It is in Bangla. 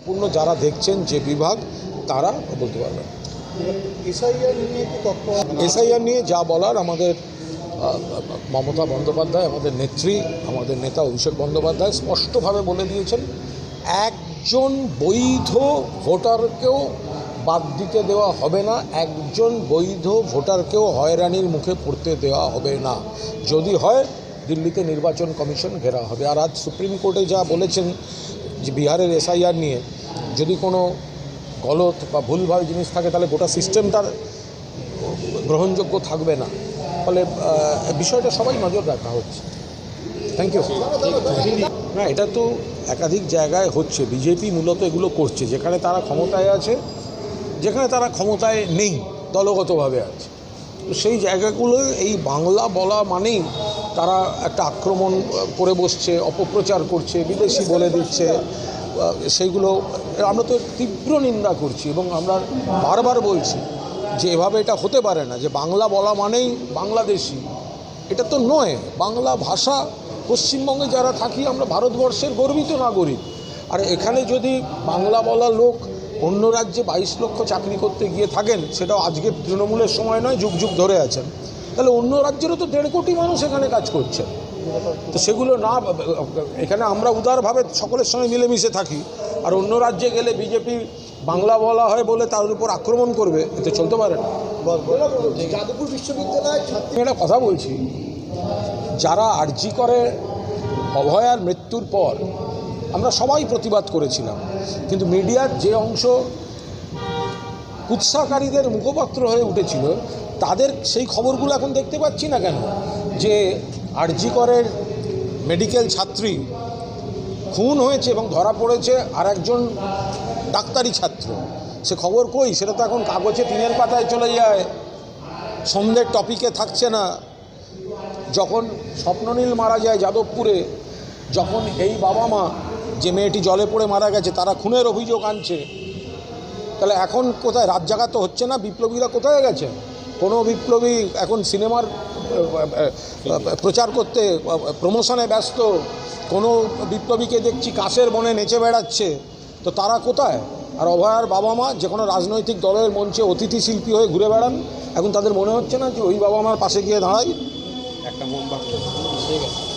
পূর্ণ যারা দেখছেন যে বিভাগ তারা বলতে পারবেন। এসআইআর নিয়ে যা বলার আমাদের মমতা বন্দ্যোপাধ্যায়, আমাদের নেত্রী, আমাদের নেতা অভিষেক বন্দ্যোপাধ্যায় স্পষ্টভাবে বলে দিয়েছেন, একজন বৈধ ভোটারকেও বাদ দিতে দেওয়া হবে না, একজন বৈধ ভোটারকেও হয়রানির মুখে পড়তে দেওয়া হবে না। যদি হয় দিল্লিতে নির্বাচন কমিশন ঘেরা হবে। আর আজ সুপ্রিম কোর্টে যা বলেছেন যে বিহারের এসআইআর নিয়ে যদি কোনো গলত বা ভুলভাল জিনিস থাকে তাহলে গোটা সিস্টেমটার গ্রহণযোগ্য থাকবে না। ফলে বিষয়টা সবাই নজর রাখা হচ্ছে। Thank you. না, এটা তো একাধিক জায়গায় হচ্ছে। বিজেপি মূলত এগুলো করছে যেখানে তারা ক্ষমতায় আছে, যেখানে তারা ক্ষমতায় নেই, দলগতভাবে আছে। তো সেই জায়গাগুলো এই বাংলা বলা মানেই তারা একটা আক্রমণ করে বসছে, অপপ্রচার করছে, বিদেশি বলে দিচ্ছে। সেইগুলো আমরা তো তীব্র নিন্দা করছি এবং আমরা বারবার বলছি যে এভাবে এটা হতে পারে না, যে বাংলা বলা মানেই বাংলাদেশি। এটা তো নয়। বাংলা ভাষা পশ্চিমবঙ্গে যারা থাকি আমরা ভারতবর্ষের গর্বিত নাগরিক। আর এখানে যদি বাংলা বলা লোক অন্য রাজ্যে 22 লক্ষ চাকরি করতে গিয়ে থাকেন, সেটাও আজকে তৃণমূলের সময় নয়, যুগ যুগ ধরে আছেন, তাহলে অন্য রাজ্যেরও তো 1.5 কোটি মানুষ এখানে কাজ করছে। তো সেগুলো না, এখানে আমরা উদারভাবে সকলের সঙ্গে মিলেমিশে থাকি, আর অন্য রাজ্যে গেলে বিজেপি বাংলা বলা হয় বলে তার উপর আক্রমণ করবে, এতে চলতে পারে না। যাদবপুর বিশ্ববিদ্যালয় একটা কথা বলছি, যারা আরজি করে অভয়ার মৃত্যুর পর আমরা সবাই প্রতিবাদ করেছিলাম, কিন্তু মিডিয়ার যে অংশ কুৎসাকারীদের মুখপাত্র হয়ে উঠেছিল তাদের সেই খবরগুলো এখন দেখতে পাচ্ছি না কেন? যে আরজি করের মেডিকেল ছাত্রী খুন হয়েছে এবং ধরা পড়েছে আর একজন ডাক্তারি ছাত্র, সে খবর কই? সেটা তো এখন কাগজে 3 পাতায় চলে যায়, সন্ধ্যের টপিকে থাকছে না। যখন স্বপ্ননীল মারা যায় যাদবপুরে, যখন এই বাবা মা যে মেয়েটি জলে পড়ে মারা গেছে তারা খুনের অভিযোগ আনছে, তাহলে এখন কোথায়? রাত জাগা তো হচ্ছে না। বিপ্লবীরা কোথায় গেছে? কোনো বিপ্লবী এখন সিনেমার প্রচার করতে, প্রমোশনে ব্যস্ত। কোনো বিপ্লবীকে দেখছি কাশের বনে নেচে বেড়াচ্ছে, তো তারা কোথায়? আর অভয়ার বাবা মা যে কোনো রাজনৈতিক দলের মঞ্চে অতিথি শিল্পী হয়ে ঘুরে বেড়ান, এখন তাদের মনে হচ্ছে না যে ওই বাবা মার পাশে গিয়ে দাঁড়াই? একটা মোমবাতি ঠিক আছে।